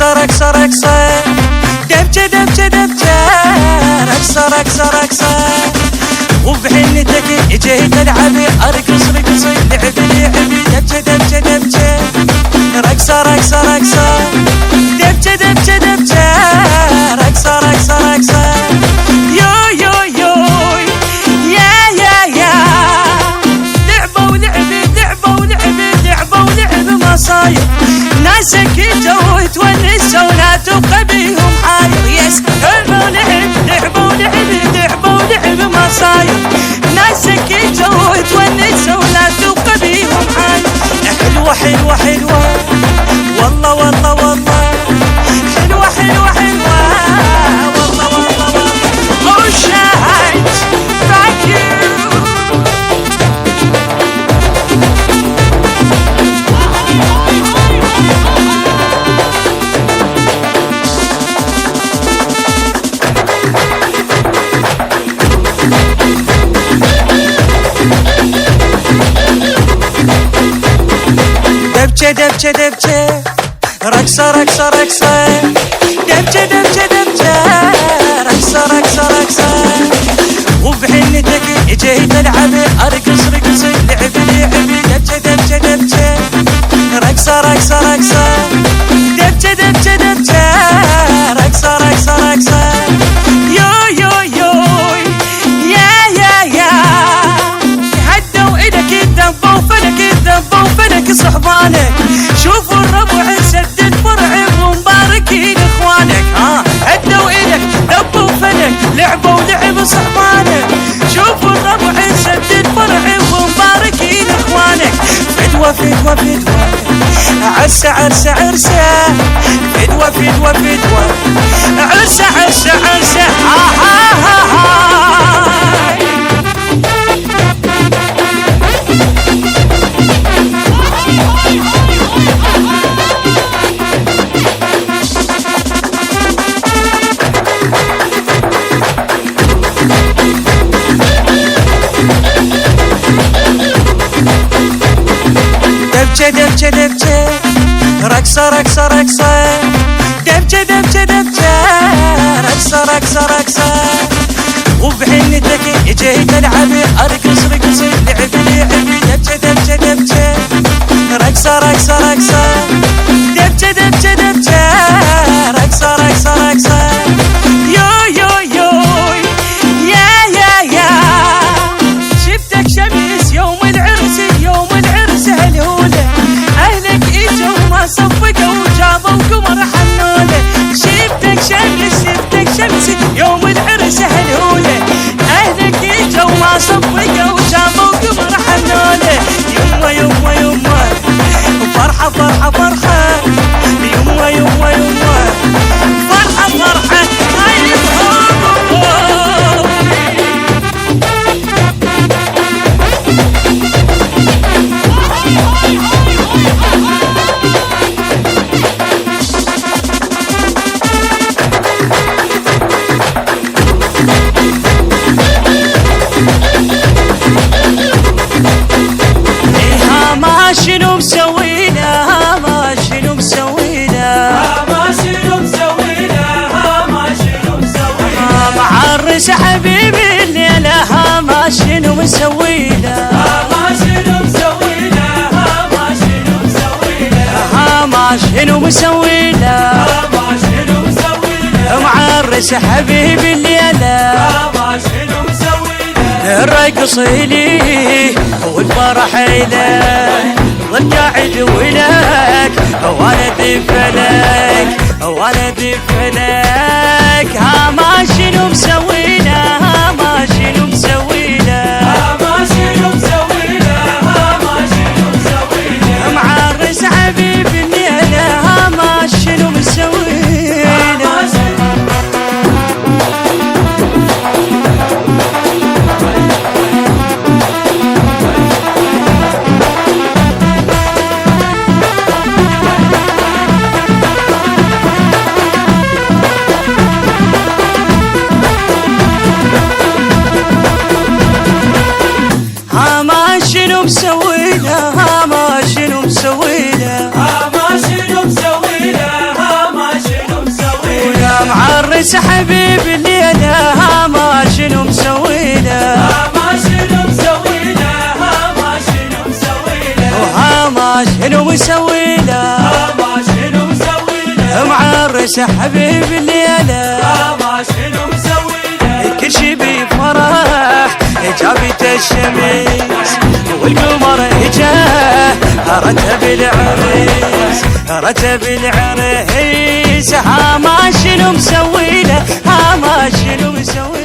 رقصة رقصة رقصة دبجة دبجة دبجة رقصة رقصة رقصة وبحنتك جيت العبي ارقص رقصي لعبي لعبي دبجة دبجة دبجة رقصة رقصة رقصة دبجة دبجة دبجة رقصة رقصة رقصة يو يو يو يا يا يا لعبة ولعبي لعبة ولعبي لعبة ولعبي مصايب ناسك جو تونسوا ولا تبقى بيهم حاير يس لعبة ولعب لعبة ولعبي لعبة ولعبي مصايب ناسك جو تونسوا ولا تبقى بيهم حاير حلوة حلوة حلوة والله والله والله حلوة حلوة حلوة والله والله والله Oh shine thank you دبجة دبجة دبجة رقصة رقصة رقصة دبجة دبجة دبجة رقصة رقصة رقصة وبحنتك جيت العبي ارقص رقصي لعبي لعبي دبجة دبجة دبجة رقصة رقصة رقصة دبجة دبجة دبجة رقصة رقصة رقصة يو يو يو يا يا يا هدوا ايدك الدبوا وفلك الدبوا وفلك صحبانك شوفوا الربع سدد مرعب ومباركين اخوانك هدوا ايدك دبوا وفلك لعبوا ولعب صحبانك شوفوا الربع سدد مرعب ومباركين اخوانك فدوة فدوة فدوة عرسة عرسة عرسة فدوة فدوة فدوة عرسة عرسة عرسة دبجة دبجة دبجة رقصة رقصة رقصة دبجة دبجة دبجة رقصة رقصة رقصة وبحنتك جيت العبي ارقص رقصي لعبي لعبي دبجة دبجة دبجة رقصة رقصة رقصة دبجة دبجة دبجة رقصة رقصة رقصة يو يو يو يا يا يا شفتك شمس يوم العرس يوم العرس هالهولة اهلك اجوا ما صفقوا وجابوا قمر حنولة شفتك شمس شفتك شمس يوم العرس هالهولة اهلك اجوا ما صفقوا وجابوا قمر حنولة يما يما يما فرحة فرحة فرحة يما يما يما فرحة فرحة شنو مسوينا ما شنو مسوينا ما شنو مسوينا ما شنو مسوينا معرس حبيبي الليلة ما شنو مسوينا ما شنو مسوينا ما شنو مسوينا ما شنو مسوينا ما شنو مسوينا معرس حبيبي الليلة ما شنو مسوينا الرقص لي والفرح لك والقاعد ولك ولد فلك ولد فلك ما شنو مسوينا ما شنو مسوينا ما شنو مسوينا ما شنو مسوينا معرس حبيبي الليلة ما شنو مسوينا مسوينا ما شنو مسوينا ما شنو مسوينا ما معرس حبيب الليلة هاما شنو مسويله هاما شنو مسويله هاما شنو مسويله وهاما شنو مسويله هاما شنو مسويله معرس حبيب الليلة هاما شنو مسويله كل شي بفرح جابت الشمس والقمر اجاه رتب العريس رتب العريس هاما شنو مسويله هاما شنو مسويله